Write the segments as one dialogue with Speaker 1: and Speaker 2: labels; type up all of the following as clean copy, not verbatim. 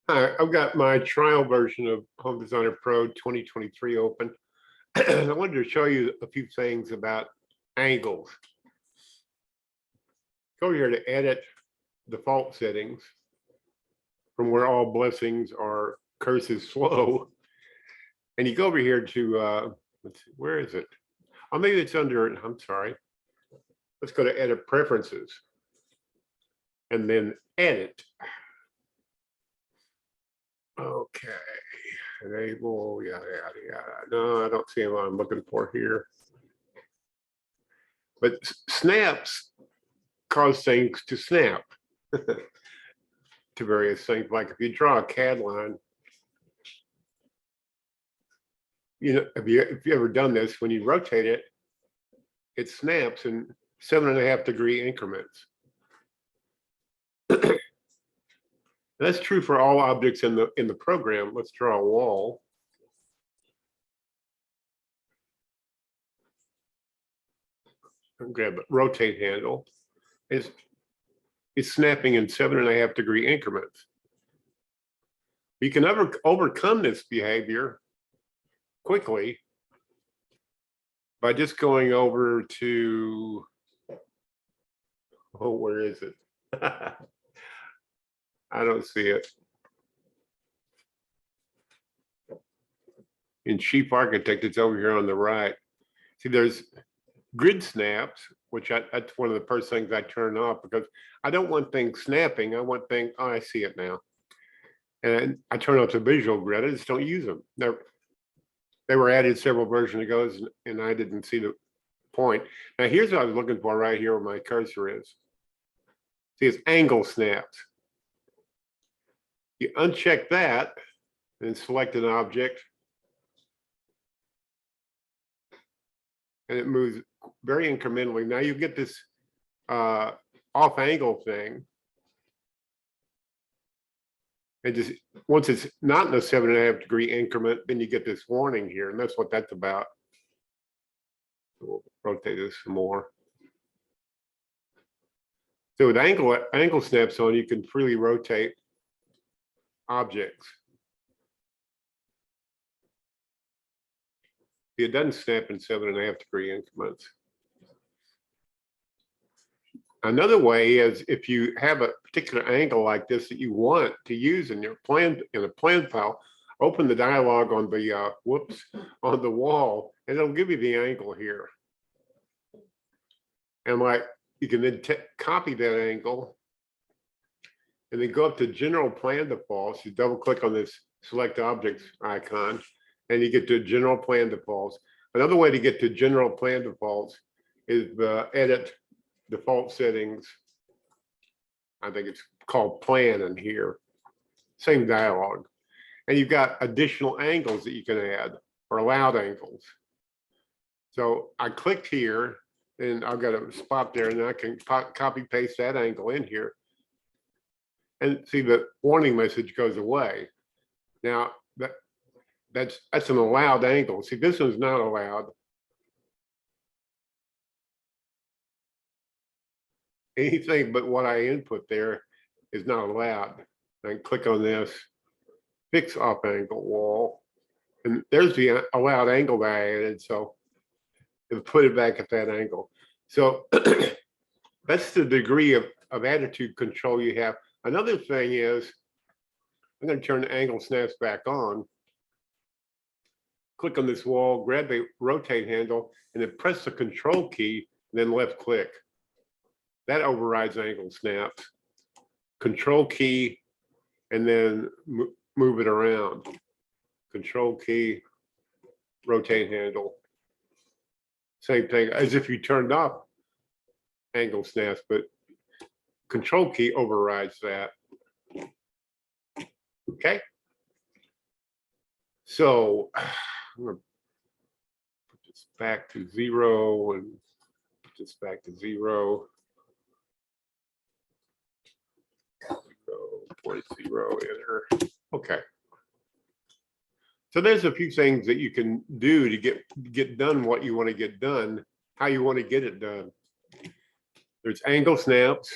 Speaker 1: Hi, I've got my trial version of Home Designer Pro 2023 open. And I wanted to show you a few things about angles. Go here to edit default settings from where all blessings are curses flow. And you go over here to, let's see, where is it? Oh, maybe it's under, I'm sorry. Let's go to edit preferences and then edit. Okay. Enable, yada, yada, yada. No, I don't see what I'm looking for here. But snaps cause things to snap to various things. Like if you draw a CAD line, you know, if you ever done this, when you rotate it, it snaps in 7.5-degree increments. That's true for all objects in the program. Let's draw a wall. And grab a rotate handle. It's snapping in 7.5-degree increments. You can overcome this behavior quickly by just going over to, oh, where is it? I don't see it. In Sheep Architect, it's over here on the right. See, there's grid snaps, which that's one of the first things I turn off because I don't want things snapping. I want things, oh, I see it now. And I turn off the visual grid. I just don't use them. They were added several versions ago, and I didn't see the point. Now, here's what I was looking for right here where my cursor is. See, it's angle snaps. You uncheck that and select an object, and it moves very incrementally. Now you get this off angle thing. And just once it's not in a 7.5-degree increment, then you get this warning here, and that's what that's about. We'll rotate this some more. So with angle snaps on, you can freely rotate objects. It doesn't snap in 7.5-degree increments. Another way is if you have a particular angle like this that you want to use in your plan, in a plan file, open the dialog on the on the wall, and it'll give you the angle here. And like you can then copy that angle and then go up to general plan defaults. You double click on this select objects icon and you get to general plan defaults. Another way to get to general plan defaults is the edit default settings. I think it's called plan in here. Same dialog. And you've got additional angles that you can add, or allowed angles. So I clicked here and I've got a spot there, and I can copy paste that angle in here. And see, the warning message goes away. Now that's an allowed angle. See, this one's not allowed. Anything but what I input there is not allowed. I can click on this, fix off angle wall, and there's the allowed angle that I added. So it'll put it back at that angle. So that's the degree of attitude control you have. Another thing is, I'm going to turn the angle snaps back on. Click on this wall, grab the rotate handle, and then press the control key, and then left click. That overrides angle snaps. Control key, and then move it around. Control key, rotate handle. Same thing as if you turned off angle snaps, but control key overrides that. Okay. So I'm going to put this back to 0 and put this back to 0. 0.0 enter. Okay. So there's a few things that you can do to get done what you want to get done, how you want to get it done. There's angle snaps.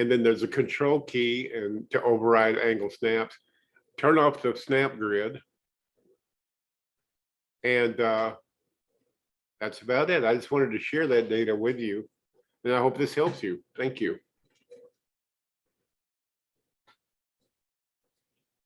Speaker 1: And then there's a control key and to override angle snaps. Turn off the snap grid. And that's about it. I just wanted to share that data with you. And I hope this helps you. Thank you.